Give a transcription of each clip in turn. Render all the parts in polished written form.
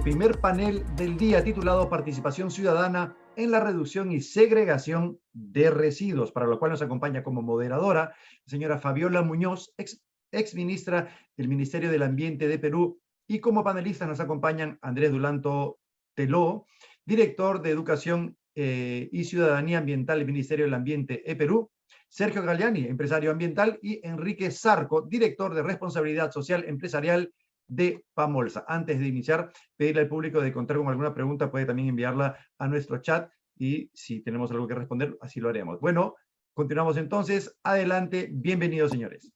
primer panel del día titulado Participación Ciudadana en la Reducción y Segregación de Residuos, para lo cual nos acompaña como moderadora la señora Fabiola Muñoz, ex ministra del Ministerio del Ambiente de Perú, y como panelistas nos acompañan Andrés Dulanto Teló, director de Educación y Ciudadanía Ambiental del Ministerio del Ambiente de Perú, Sergio Galliani, empresario ambiental, y Enrique Zarco, director de Responsabilidad Social Empresarial de Pamolsa. Antes de iniciar, pedirle al público de contar con alguna pregunta, puede también enviarla a nuestro chat y si tenemos algo que responder, así lo haremos. Bueno, continuamos entonces. Adelante, bienvenidos, señores.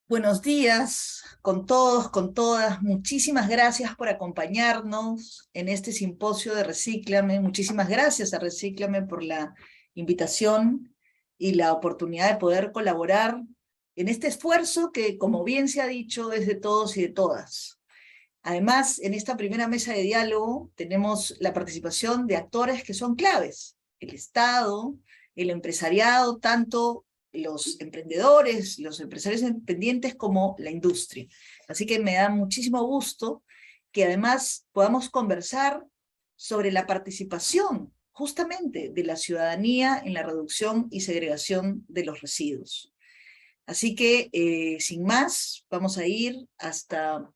Buenos días con todos, con todas. Muchísimas gracias por acompañarnos en este simposio de Recíclame. Muchísimas gracias a Recíclame por la invitación y la oportunidad de poder colaborar en este esfuerzo que, como bien se ha dicho, es de todos y de todas. Además, en esta primera mesa de diálogo tenemos la participación de actores que son claves: el Estado, el empresariado, tanto los emprendedores, los empresarios independientes como la industria. Así que me da muchísimo gusto que además podamos conversar sobre la participación justamente de la ciudadanía en la reducción y segregación de los residuos. Así que, sin más, vamos a ir hasta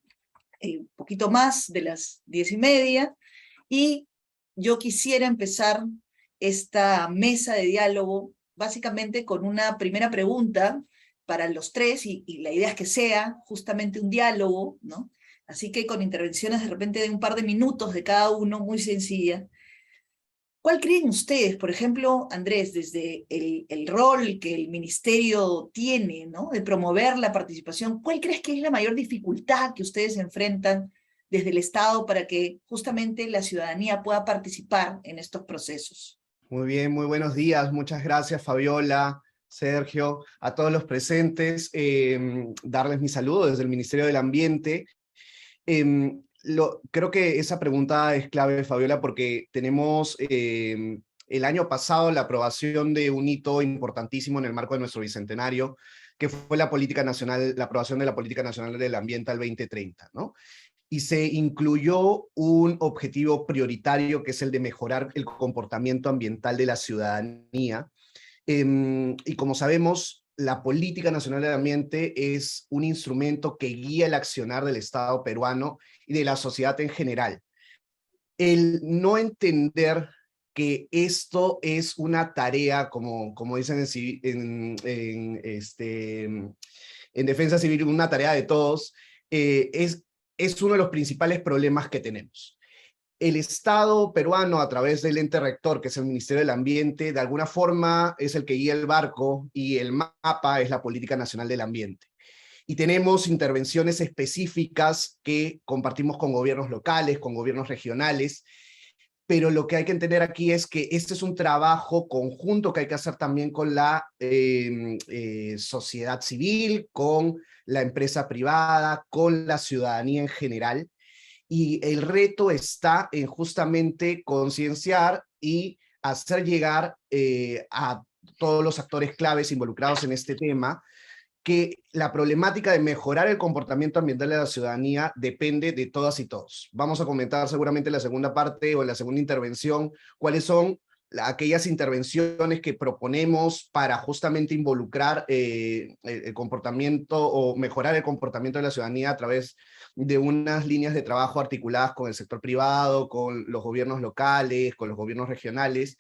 un poquito más de las 10:30, y yo quisiera empezar esta mesa de diálogo básicamente con una primera pregunta para los tres, y la idea es que sea justamente un diálogo, ¿no? Así que con intervenciones de repente de un par de minutos de cada uno, muy sencilla. ¿Cuál creen ustedes, por ejemplo, Andrés, desde el rol que el ministerio tiene, ¿no?, de promover la participación, cuál crees que es la mayor dificultad que ustedes enfrentan desde el Estado para que justamente la ciudadanía pueda participar en estos procesos? Muy bien, muy buenos días. Muchas gracias, Fabiola, Sergio, a todos los presentes. Darles mi saludo desde el Ministerio del Ambiente. Creo que esa pregunta es clave, Fabiola, porque tenemos el año pasado la aprobación de un hito importantísimo en el marco de nuestro bicentenario, que fue la aprobación de la Política Nacional del Ambiente al 2030, ¿no? Y se incluyó un objetivo prioritario, que es el de mejorar el comportamiento ambiental de la ciudadanía. Y como sabemos, la Política Nacional del Ambiente es un instrumento que guía el accionar del Estado peruano y de la sociedad en general. El no entender que esto es una tarea, como dicen en Defensa Civil, una tarea de todos, es uno de los principales problemas que tenemos. El Estado peruano, a través del ente rector, que es el Ministerio del Ambiente, de alguna forma es el que guía el barco, y el mapa es la Política Nacional del Ambiente. Y tenemos intervenciones específicas que compartimos con gobiernos locales, con gobiernos regionales, pero lo que hay que entender aquí es que este es un trabajo conjunto que hay que hacer también con la sociedad civil, con la empresa privada, con la ciudadanía en general. Y el reto está en justamente concienciar y hacer llegar a todos los actores claves involucrados en este tema que la problemática de mejorar el comportamiento ambiental de la ciudadanía depende de todas y todos. Vamos a comentar seguramente en la segunda parte o en la segunda intervención cuáles son aquellas intervenciones que proponemos para justamente involucrar el comportamiento o mejorar el comportamiento de la ciudadanía a través de unas líneas de trabajo articuladas con el sector privado, con los gobiernos locales, con los gobiernos regionales,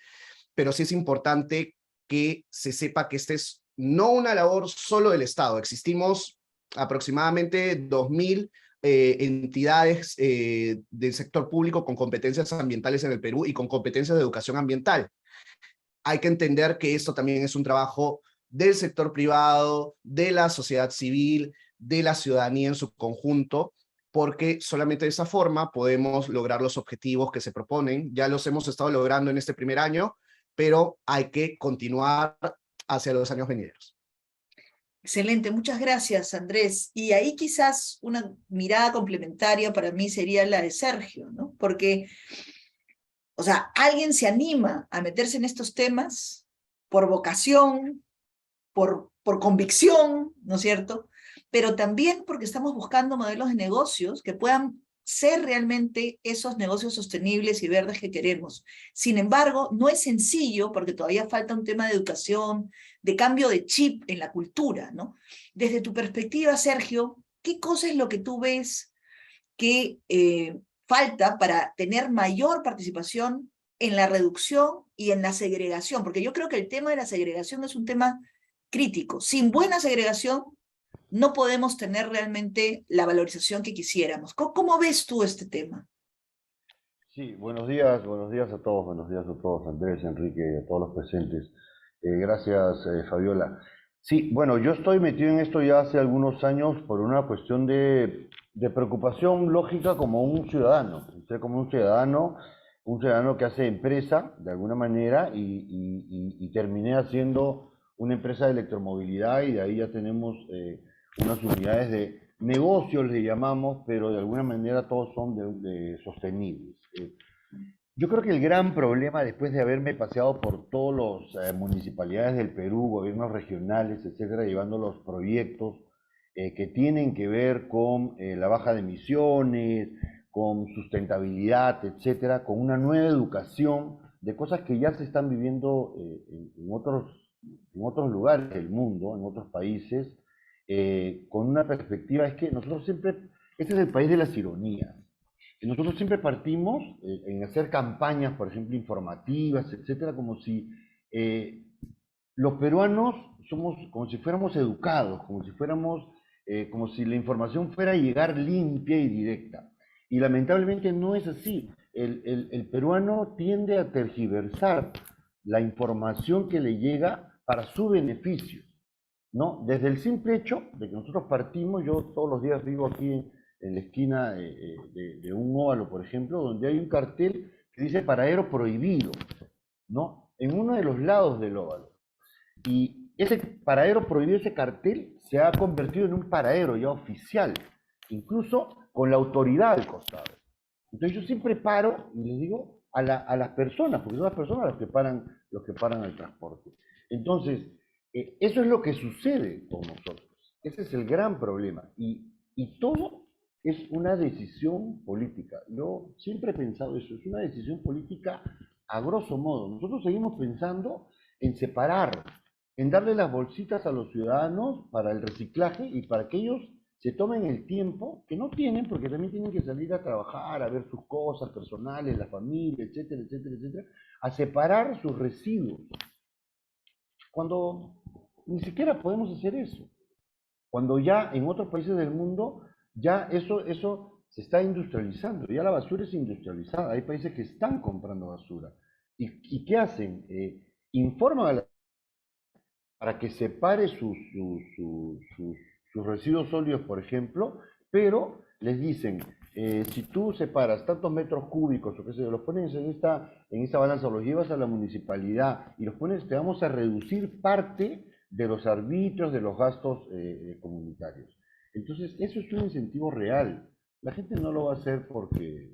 pero sí es importante que se sepa que este es no una labor solo del Estado. Existimos aproximadamente 2000 entidades del sector público con competencias ambientales en el Perú y con competencias de educación ambiental. Hay que entender que esto también es un trabajo del sector privado, de la sociedad civil, de la ciudadanía en su conjunto, porque solamente de esa forma podemos lograr los objetivos que se proponen. Ya los hemos estado logrando en este primer año, pero hay que continuar hacia los años venideros. Excelente, muchas gracias, Andrés. Y ahí quizás una mirada complementaria para mí sería la de Sergio, ¿no? Porque, o sea, alguien se anima a meterse en estos temas por vocación, por convicción, ¿no es cierto? Pero también porque estamos buscando modelos de negocios que puedan ser realmente esos negocios sostenibles y verdes que queremos. Sin embargo, no es sencillo porque todavía falta un tema de educación, de cambio de chip en la cultura, ¿no? Desde tu perspectiva, Sergio, ¿qué cosa es lo que tú ves que falta para tener mayor participación en la reducción y en la segregación? Porque yo creo que el tema de la segregación es un tema crítico. Sin buena segregación, no podemos tener realmente la valorización que quisiéramos. ¿Cómo ves tú este tema? Sí, buenos días a todos, Andrés, Enrique y a todos los presentes. Gracias, Fabiola. Sí, bueno, yo estoy metido en esto ya hace algunos años por una cuestión de preocupación lógica como un ciudadano. Usted como un ciudadano que hace empresa de alguna manera y terminé haciendo una empresa de electromovilidad y de ahí ya tenemos unas unidades de negocios, le llamamos, pero de alguna manera todos son sostenibles. Yo creo que el gran problema, después de haberme paseado por todas las municipalidades del Perú, gobiernos regionales, etcétera, llevando los proyectos que tienen que ver con la baja de emisiones, con sustentabilidad, etcétera, con una nueva educación de cosas que ya se están viviendo en otros lugares del mundo, en otros países, con una perspectiva, es que nosotros siempre, este es el país de las ironías. Nosotros siempre partimos en hacer campañas, por ejemplo, informativas, etcétera, como si los peruanos somos, como si fuéramos educados, como si la información fuera a llegar limpia y directa. Y lamentablemente no es así. El peruano tiende a tergiversar la información que le llega para su beneficio, ¿no? Desde el simple hecho de que nosotros partimos, yo todos los días vivo aquí en la esquina de un óvalo, por ejemplo, donde hay un cartel que dice paradero prohibido, ¿no? En uno de los lados del óvalo. Y ese paradero prohibido, ese cartel, se ha convertido en un paradero ya oficial, incluso con la autoridad al costado. Entonces yo siempre paro y les digo a las personas, porque son las personas los que paran el transporte. Entonces, eso es lo que sucede con nosotros. Ese es el gran problema. Y todo es una decisión política. Yo siempre he pensado eso, es una decisión política a grosso modo. Nosotros seguimos pensando en separar, en darle las bolsitas a los ciudadanos para el reciclaje y para que ellos se tomen el tiempo que no tienen, porque también tienen que salir a trabajar, a ver sus cosas personales, la familia, etcétera, etcétera, etcétera, a separar sus residuos. Cuando ni siquiera podemos hacer eso. Cuando ya en otros países del mundo ya eso se está industrializando, ya la basura es industrializada, hay países que están comprando basura. ¿Y qué hacen? Informan a la para que separe sus residuos sólidos, por ejemplo, pero les dicen, si tú separas tantos metros cúbicos, o qué sé yo, los pones en esta balanza, los llevas a la municipalidad y los pones, te vamos a reducir parte de los arbitrios, de los gastos comunitarios. Entonces, eso es un incentivo real. La gente no lo va a hacer porque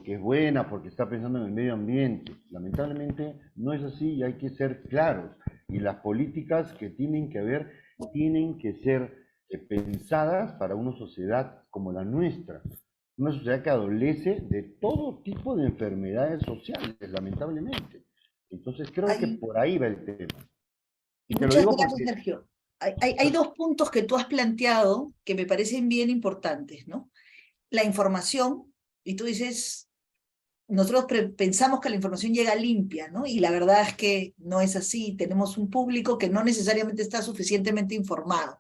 es buena, porque está pensando en el medio ambiente. Lamentablemente no es así y hay que ser claros. Y las políticas que tienen que haber tienen que ser pensadas para una sociedad como la nuestra. Una sociedad que adolece de todo tipo de enfermedades sociales, lamentablemente. Entonces creo que por ahí va el tema. Y te lo Muchas digo gracias, porque... Sergio. Hay dos puntos que tú has planteado que me parecen bien importantes, ¿no? La información, y tú dices, nosotros pensamos que la información llega limpia, ¿no? Y la verdad es que no es así. Tenemos un público que no necesariamente está suficientemente informado.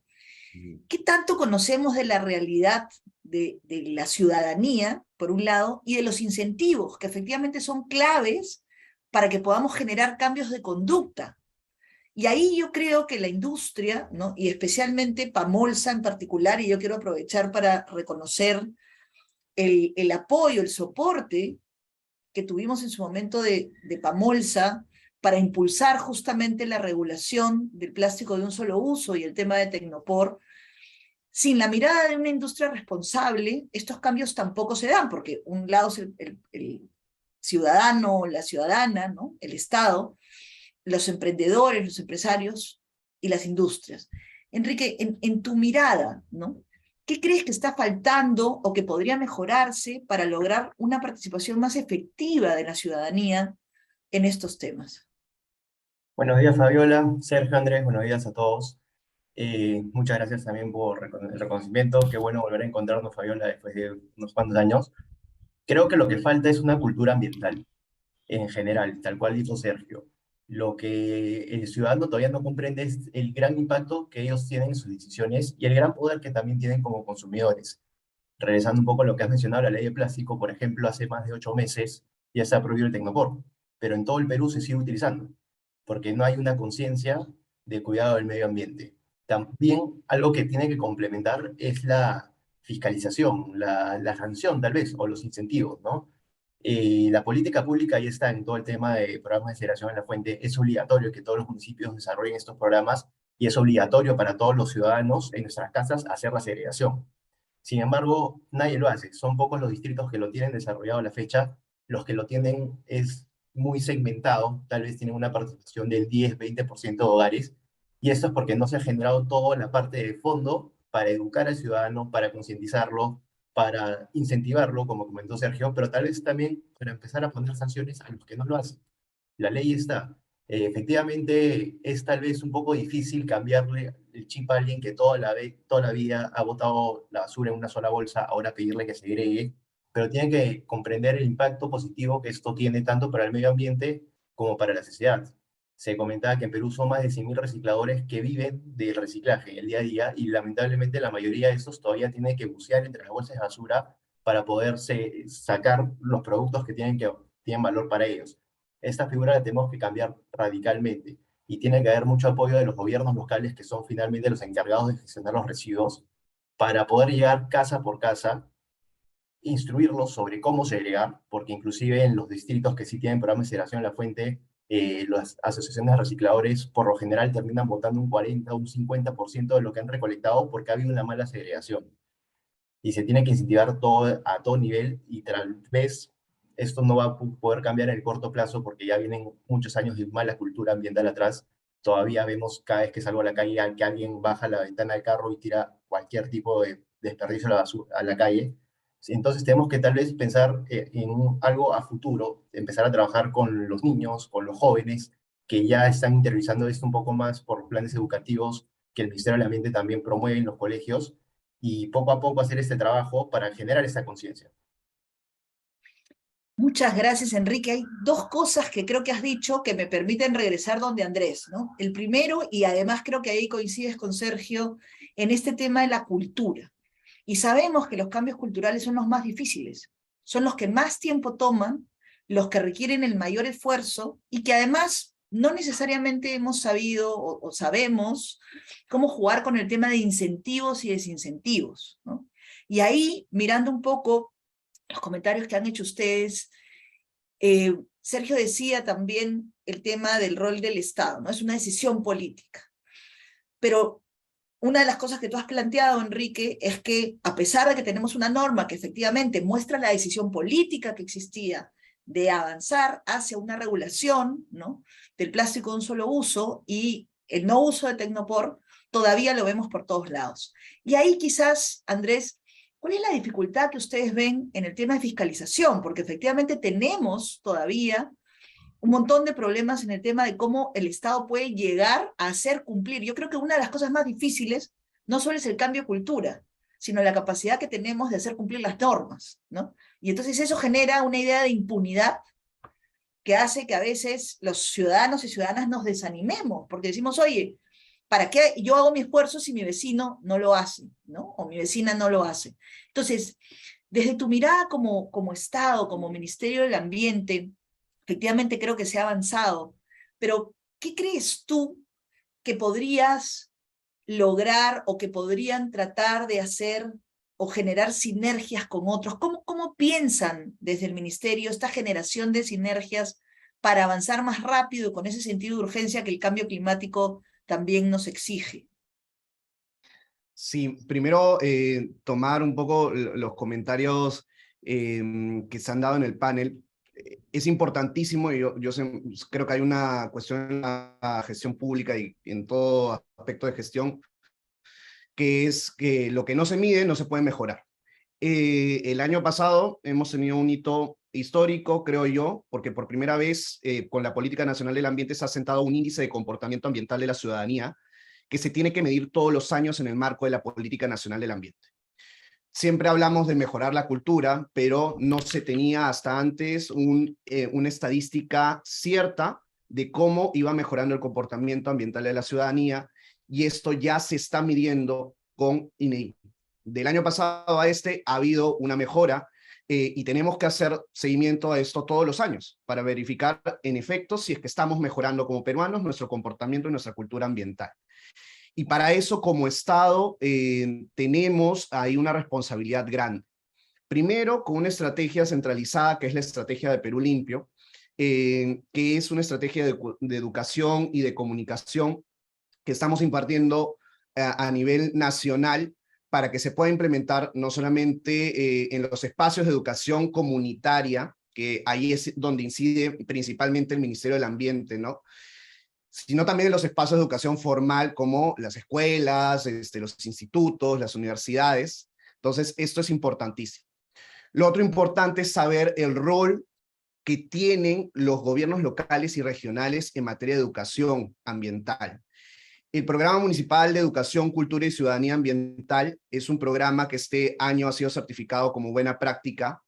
¿Qué tanto conocemos de la realidad de la ciudadanía, por un lado, y de los incentivos, que efectivamente son claves para que podamos generar cambios de conducta? Y ahí yo creo que la industria, ¿no? Y especialmente Pamolsa en particular, y yo quiero aprovechar para reconocer el apoyo, el soporte que tuvimos en su momento de Pamolsa para impulsar justamente la regulación del plástico de un solo uso y el tema de Tecnopor. Sin la mirada de una industria responsable, estos cambios tampoco se dan, porque un lado es el ciudadano, la ciudadana, ¿no? El Estado, los emprendedores, los empresarios y las industrias. Enrique, en tu mirada, ¿no? ¿Qué crees que está faltando o que podría mejorarse para lograr una participación más efectiva de la ciudadanía en estos temas? Buenos días, Fabiola, Sergio, Andrés, buenos días a todos. Muchas gracias también por el reconocimiento. Qué bueno volver a encontrarnos, Fabiola, después de unos cuantos años. Creo que lo que falta es una cultura ambiental, en general, tal cual dijo Sergio. Lo que el ciudadano todavía no comprende es el gran impacto que ellos tienen en sus decisiones y el gran poder que también tienen como consumidores. Regresando un poco a lo que has mencionado, la ley de plástico, por ejemplo, hace más de 8 meses ya se ha prohibido el Tecnopor, pero en todo el Perú se sigue utilizando, porque no hay una conciencia de cuidado del medio ambiente. También algo que tiene que complementar es la fiscalización, la sanción tal vez, o los incentivos, ¿no? La política pública ya está en todo el tema de programas de segregación en la fuente. Es obligatorio que todos los municipios desarrollen estos programas y es obligatorio para todos los ciudadanos en nuestras casas hacer la segregación. Sin embargo, nadie lo hace. Son pocos los distritos que lo tienen desarrollado a la fecha. Los que lo tienen es muy segmentado. Tal vez tienen una participación del 10-20% de hogares. Y esto es porque no se ha generado toda la parte de fondo para educar al ciudadano, para concientizarlo, para incentivarlo, como comentó Sergio, pero tal vez también para empezar a poner sanciones a los que no lo hacen. La ley está. Efectivamente, es tal vez un poco difícil cambiarle el chip a alguien que toda la vida ha botado la basura en una sola bolsa, ahora pedirle que segregue, pero tiene que comprender el impacto positivo que esto tiene tanto para el medio ambiente como para la sociedad. Se comentaba que en Perú son más de 100.000 recicladores que viven del reciclaje el día a día y lamentablemente la mayoría de estos todavía tienen que bucear entre las bolsas de basura para poderse sacar los productos que tienen valor para ellos. Esta figura la tenemos que cambiar radicalmente y tiene que haber mucho apoyo de los gobiernos locales que son finalmente los encargados de gestionar los residuos para poder llegar casa por casa, instruirlos sobre cómo segregar, porque inclusive en los distritos que sí tienen programas de segregación en la fuente, las asociaciones de recicladores por lo general terminan botando un 40 o un 50% de lo que han recolectado porque ha habido una mala segregación. Y se tiene que incentivar todo, a todo nivel y tal vez esto no va a poder cambiar en el corto plazo porque ya vienen muchos años de mala cultura ambiental atrás. Todavía vemos cada vez que salgo a la calle que alguien baja la ventana del carro y tira cualquier tipo de desperdicio a la, basura, a la calle. Entonces tenemos que tal vez pensar en algo a futuro, empezar a trabajar con los niños, con los jóvenes, que ya están interiorizando esto un poco más por planes educativos que el Ministerio del Ambiente también promueve en los colegios, y poco a poco hacer este trabajo para generar esa conciencia. Muchas gracias, Enrique. Hay dos cosas que creo que has dicho que me permiten regresar donde Andrés, ¿no? El primero, y además creo que ahí coincides con Sergio, en este tema de la cultura. Y sabemos que los cambios culturales son los más difíciles, son los que más tiempo toman, los que requieren el mayor esfuerzo y que además no necesariamente hemos sabido o sabemos cómo jugar con el tema de incentivos y desincentivos, ¿no? Y ahí, mirando un poco los comentarios que han hecho ustedes, Sergio decía también el tema del rol del Estado, ¿no? Es una decisión política. Pero una de las cosas que tú has planteado, Enrique, es que a pesar de que tenemos una norma que efectivamente muestra la decisión política que existía de avanzar hacia una regulación, ¿no?, del plástico de un solo uso y el no uso de Tecnopor, todavía lo vemos por todos lados. Y ahí quizás, Andrés, ¿cuál es la dificultad que ustedes ven en el tema de fiscalización? Porque efectivamente tenemos todavía un montón de problemas en el tema de cómo el Estado puede llegar a hacer cumplir. Yo creo que una de las cosas más difíciles no solo es el cambio de cultura, sino la capacidad que tenemos de hacer cumplir las normas, ¿no? Y entonces eso genera una idea de impunidad que hace que a veces los ciudadanos y ciudadanas nos desanimemos, porque decimos, oye, ¿para qué yo hago mi esfuerzo si mi vecino no lo hace, ¿no? O mi vecina no lo hace. Entonces, desde tu mirada como Estado, como Ministerio del Ambiente, efectivamente creo que se ha avanzado, pero ¿qué crees tú que podrías lograr o que podrían tratar de hacer o generar sinergias con otros? ¿Cómo piensan desde el Ministerio esta generación de sinergias para avanzar más rápido con ese sentido de urgencia que el cambio climático también nos exige? Sí, primero tomar un poco los comentarios que se han dado en el panel. Es importantísimo y yo creo que hay una cuestión en la gestión pública y en todo aspecto de gestión que es que lo que no se mide no se puede mejorar. El año pasado hemos tenido un hito histórico, creo yo, porque por primera vez con la Política Nacional del Ambiente se ha sentado un índice de comportamiento ambiental de la ciudadanía que se tiene que medir todos los años en el marco de la Política Nacional del Ambiente. Siempre hablamos de mejorar la cultura, pero no se tenía hasta antes una estadística cierta de cómo iba mejorando el comportamiento ambiental de la ciudadanía, y esto ya se está midiendo con INEI. Del año pasado a este ha habido una mejora y tenemos que hacer seguimiento a esto todos los años para verificar en efecto si es que estamos mejorando como peruanos nuestro comportamiento y nuestra cultura ambiental. Y para eso como Estado tenemos ahí una responsabilidad grande. Primero, con una estrategia centralizada que es la estrategia de Perú Limpio, que es una estrategia de educación y de comunicación que estamos impartiendo a nivel nacional para que se pueda implementar no solamente en los espacios de educación comunitaria, que ahí es donde incide principalmente el Ministerio del Ambiente, ¿no?, sino también en los espacios de educación formal como las escuelas, los institutos, las universidades. Entonces, esto es importantísimo. Lo otro importante es saber el rol que tienen los gobiernos locales y regionales en materia de educación ambiental. El Programa Municipal de Educación, Cultura y Ciudadanía Ambiental es un programa que este año ha sido certificado como buena práctica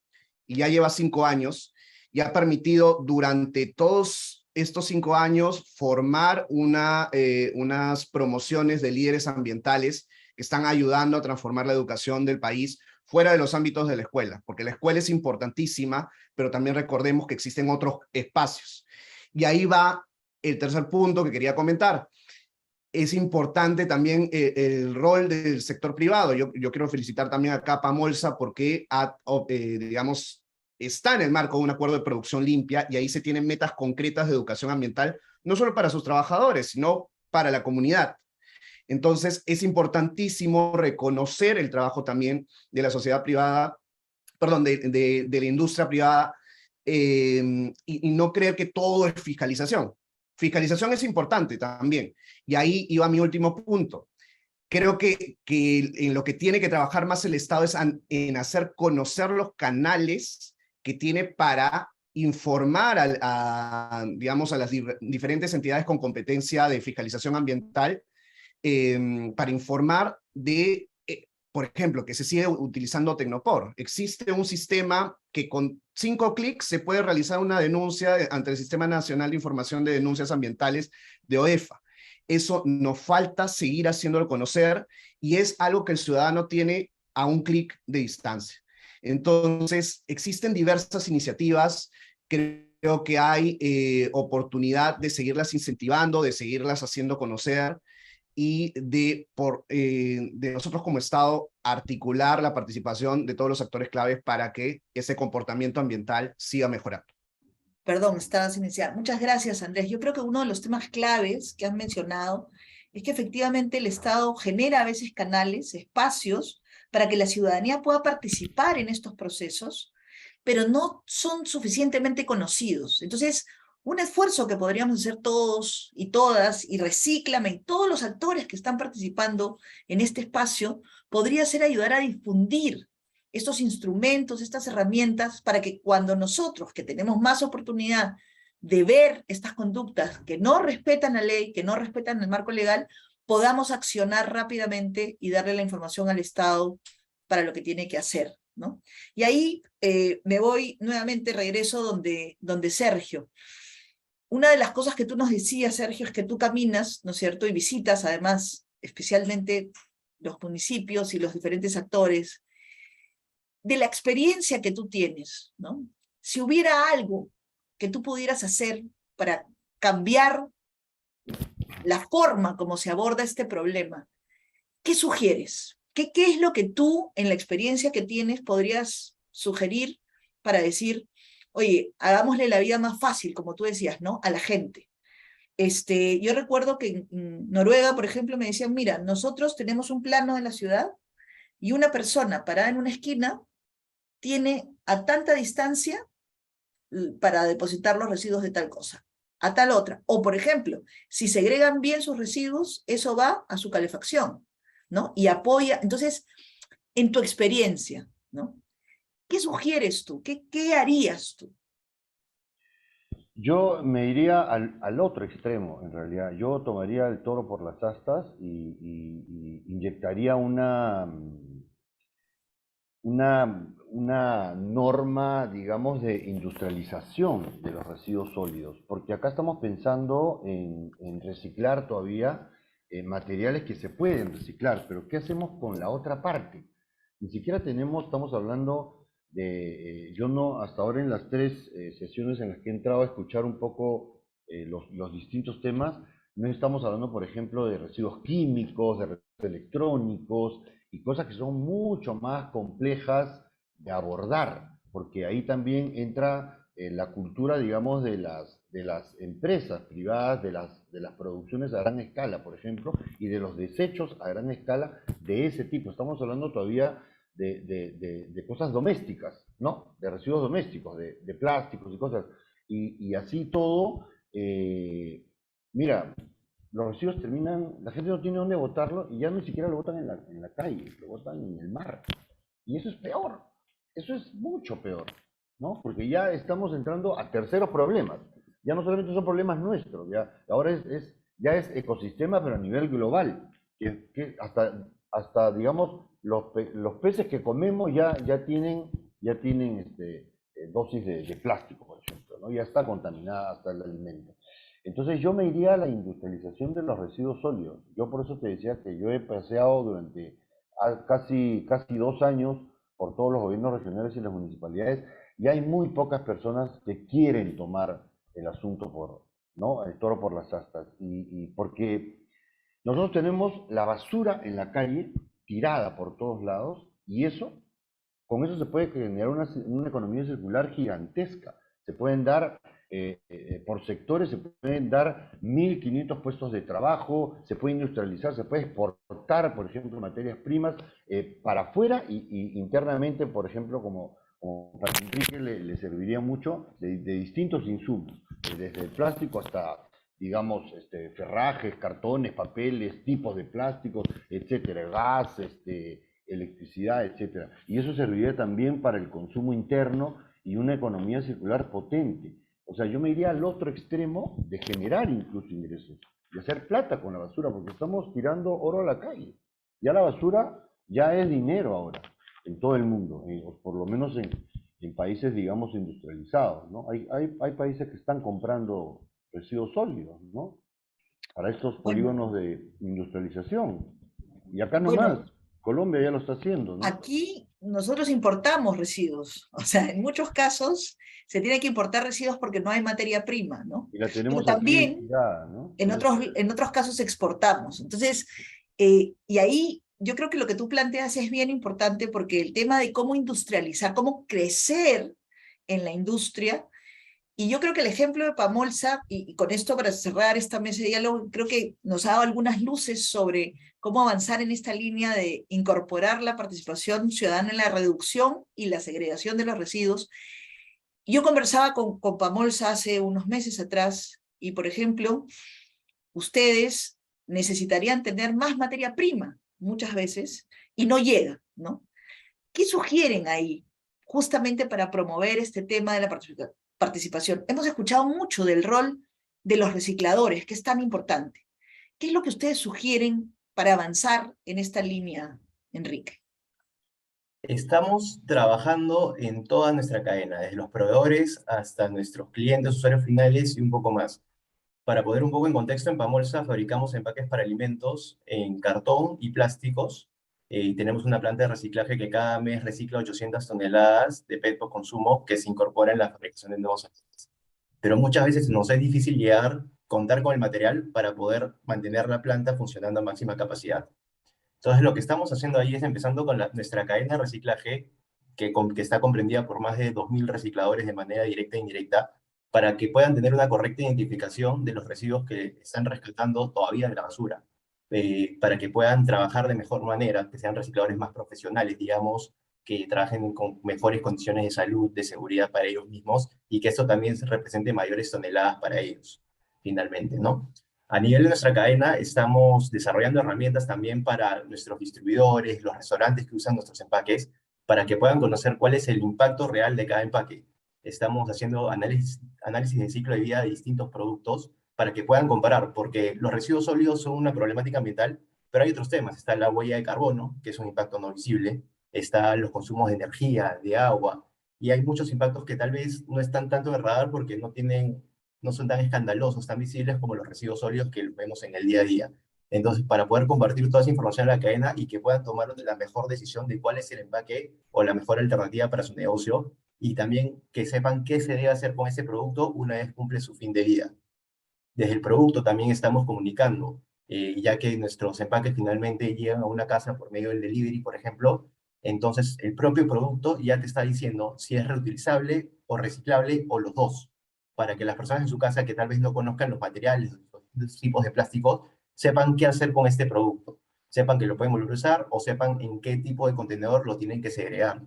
y ya lleva 5 años y ha permitido durante todos estos 5 años formar unas promociones de líderes ambientales que están ayudando a transformar la educación del país fuera de los ámbitos de la escuela, porque la escuela es importantísima, pero también recordemos que existen otros espacios. Y ahí va el tercer punto que quería comentar. Es importante también el rol del sector privado. Yo quiero felicitar también a Capa Molsa porque digamos, está en el marco de un acuerdo de producción limpia y ahí se tienen metas concretas de educación ambiental, no solo para sus trabajadores, sino para la comunidad. Entonces, es importantísimo reconocer el trabajo también de la sociedad privada, perdón, de la industria privada, y no creer que todo es fiscalización. Fiscalización es importante también, y ahí iba mi último punto. Creo que en lo que tiene que trabajar más el Estado es en hacer conocer los canales que tiene para informar digamos, a las diferentes entidades con competencia de fiscalización ambiental, para informar de, por ejemplo, que se sigue utilizando Tecnopor. Existe un sistema que con 5 clics se puede realizar una denuncia ante el Sistema Nacional de Información de Denuncias Ambientales de OEFA. Eso nos falta seguir haciéndolo conocer y es algo que el ciudadano tiene a un clic de distancia. Entonces, existen diversas iniciativas, creo que hay oportunidad de seguirlas incentivando, de seguirlas haciendo conocer y de nosotros como Estado articular la participación de todos los actores claves para que ese comportamiento ambiental siga mejorando. Perdón, estaba sin iniciar. Muchas gracias, Andrés. Yo creo que uno de los temas claves que has mencionado es que efectivamente el Estado genera a veces canales, espacios, para que la ciudadanía pueda participar en estos procesos, pero no son suficientemente conocidos. Entonces, un esfuerzo que podríamos hacer todos y todas, y Recíclame, y todos los actores que están participando en este espacio, podría ser ayudar a difundir estos instrumentos, estas herramientas, para que cuando nosotros, que tenemos más oportunidad de ver estas conductas que no respetan la ley, que no respetan el marco legal, podamos accionar rápidamente y darle la información al Estado para lo que tiene que hacer, ¿no? Y ahí me voy nuevamente, regreso donde Sergio. Una de las cosas que tú nos decías, Sergio, es que tú caminas, ¿no es cierto?, y visitas además, especialmente los municipios y los diferentes actores, de la experiencia que tú tienes, ¿no? Si hubiera algo que tú pudieras hacer para cambiar la forma como se aborda este problema, ¿qué sugieres? ¿Qué es lo que tú, en la experiencia que tienes, podrías sugerir para decir, oye, hagámosle la vida más fácil, como tú decías, ¿no?, a la gente? Yo recuerdo que en Noruega, por ejemplo, me decían, mira, nosotros tenemos un plano de la ciudad y una persona parada en una esquina tiene a tanta distancia para depositar los residuos de tal cosa, a tal otra. O, por ejemplo, si segregan bien sus residuos, eso va a su calefacción. ¿no? Y apoya, entonces, en tu experiencia, ¿no? ¿Qué sugieres tú? ¿Qué harías tú? Yo me iría al otro extremo, en realidad. Yo tomaría el toro por las astas y inyectaría una norma, digamos, de industrialización de los residuos sólidos, porque acá estamos pensando en reciclar todavía materiales que se pueden reciclar, pero ¿qué hacemos con la otra parte? Ni siquiera estamos hablando de, yo no, hasta ahora en las tres sesiones en las que he entrado a escuchar un poco los distintos temas, no estamos hablando, por ejemplo, de residuos químicos, de residuos electrónicos, y cosas que son mucho más complejas de abordar, porque ahí también entra la cultura, digamos, de las empresas privadas, de las producciones a gran escala, por ejemplo, y de los desechos a gran escala de ese tipo. Estamos hablando todavía de cosas domésticas, ¿no? De residuos domésticos, de plásticos y cosas. Y así todo, mira, los residuos terminan, la gente no tiene dónde botarlo y ya ni siquiera lo botan en la calle, lo botan en el mar. Y eso es peor, eso es mucho peor, ¿no? Porque ya estamos entrando a terceros problemas. Ya no solamente son problemas nuestros, ya, ahora ya es ecosistema, pero a nivel global. Que hasta digamos, los peces que comemos ya tienen dosis de plástico, por ejemplo, ¿no? Ya está contaminada hasta el alimento. Entonces yo me iría a la industrialización de los residuos sólidos. Yo por eso te decía que yo he paseado durante casi 2 años por todos los gobiernos regionales y las municipalidades y hay muy pocas personas que quieren tomar el asunto ¿no? El toro por las astas. Y porque nosotros tenemos la basura en la calle tirada por todos lados y con eso se puede generar una economía circular gigantesca. Se pueden dar, por sectores, se pueden dar 1.500 puestos de trabajo, se puede industrializar, se puede exportar, por ejemplo, materias primas para afuera y internamente, por ejemplo, como para Enrique le serviría mucho de distintos insumos, desde el plástico hasta, digamos, ferrajes, cartones, papeles, tipos de plásticos, etcétera, gas, electricidad, etcétera. Y eso serviría también para el consumo interno y una economía circular potente. O sea, yo me iría al otro extremo de generar incluso ingresos, de hacer plata con la basura, porque estamos tirando oro a la calle. Ya la basura ya es dinero ahora, en todo el mundo, o por lo menos en países, digamos, industrializados, ¿no? Hay países que están comprando residuos sólidos, ¿no? Para estos Bueno, polígonos de industrialización. Y acá nomás, bueno, Colombia ya lo está haciendo, ¿no? aquí nosotros importamos residuos, o sea, en muchos casos se tiene que importar residuos porque no hay materia prima, ¿no? Y la Pero tenemos aquí también tirada, ¿no? en otros casos exportamos. Entonces, y ahí yo creo que lo que tú planteas es bien importante porque el tema de cómo industrializar, cómo crecer en la industria, y yo creo que el ejemplo de Pamolsa, y con esto para cerrar esta mesa de diálogo, creo que nos ha dado algunas luces sobre cómo avanzar en esta línea de incorporar la participación ciudadana en la reducción y la segregación de los residuos. Yo conversaba con Pamolsa hace unos meses atrás y, por ejemplo, ustedes necesitarían tener más materia prima muchas veces y no llega, ¿no? ¿Qué sugieren ahí justamente para promover este tema de la participación? Hemos escuchado mucho del rol de los recicladores, que es tan importante. ¿Qué es lo que ustedes sugieren para avanzar en esta línea, Enrique? Estamos trabajando en toda nuestra cadena, desde los proveedores hasta nuestros clientes, usuarios finales y un poco más. Para poner un poco en contexto, en Pamolsa fabricamos empaques para alimentos en cartón y plásticos. Y tenemos una planta de reciclaje que cada mes recicla 800 toneladas de PET por consumo que se incorpora en la fabricación de nuevos alimentos. Pero muchas veces nos es difícil contar con el material para poder mantener la planta funcionando a máxima capacidad. Entonces, lo que estamos haciendo ahí es empezando con nuestra cadena de reciclaje, que está comprendida por más de 2.000 recicladores de manera directa e indirecta, para que puedan tener una correcta identificación de los residuos que están rescatando todavía de la basura, para que puedan trabajar de mejor manera, que sean recicladores más profesionales, digamos, que trabajen con mejores condiciones de salud, de seguridad para ellos mismos, y que esto también represente mayores toneladas para ellos, finalmente, ¿no? A nivel de nuestra cadena, estamos desarrollando herramientas también para nuestros distribuidores, los restaurantes que usan nuestros empaques, para que puedan conocer cuál es el impacto real de cada empaque. Estamos haciendo análisis de ciclo de vida de distintos productos para que puedan comparar, porque los residuos sólidos son una problemática ambiental, pero hay otros temas. Está la huella de carbono, que es un impacto no visible, están los consumos de energía, de agua, y hay muchos impactos que tal vez no están tanto en el radar porque no son tan escandalosos, tan visibles como los residuos sólidos que vemos en el día a día. Entonces, para poder compartir toda esa información a la cadena y que puedan tomar la mejor decisión de cuál es el empaque o la mejor alternativa para su negocio, y también que sepan qué se debe hacer con ese producto una vez cumple su fin de vida. Desde el producto también estamos comunicando, ya que nuestros empaques finalmente llegan a una casa por medio del delivery, por ejemplo. Entonces, el propio producto ya te está diciendo si es reutilizable o reciclable o los dos, para que las personas en su casa que tal vez no conozcan los materiales, los tipos de plásticos, sepan qué hacer con este producto, sepan que lo pueden volver a usar o sepan en qué tipo de contenedor lo tienen que segregar.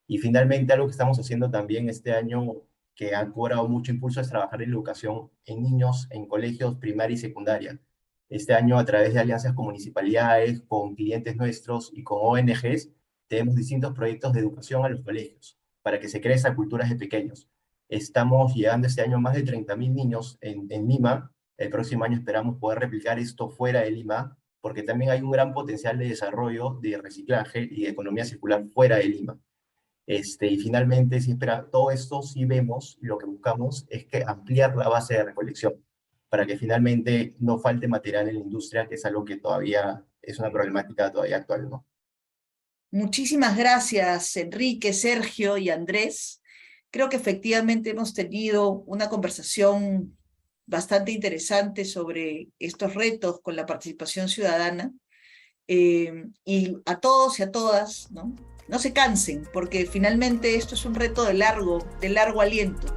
Y finalmente, algo que estamos haciendo también este año, que ha cobrado mucho impulso, es trabajar en la educación en niños, en colegios primaria y secundaria. Este año, a través de alianzas con municipalidades, con clientes nuestros y con ONGs, tenemos distintos proyectos de educación a los colegios, para que se cree esa cultura desde pequeños. Estamos llegando este año a más de 30.000 niños en Lima. El próximo año esperamos poder replicar esto fuera de Lima, porque también hay un gran potencial de desarrollo, de reciclaje y de economía circular fuera de Lima. Y finalmente, si espera, todo esto sí vemos, y lo que buscamos es que ampliar la base de recolección, para que finalmente no falte material en la industria, que es algo que todavía es una problemática todavía actual, ¿no? Muchísimas gracias, Enrique, Sergio y Andrés. Creo que efectivamente hemos tenido una conversación bastante interesante sobre estos retos con la participación ciudadana. Y a todos y a todas, ¿no? No se cansen, porque finalmente esto es un reto de largo aliento.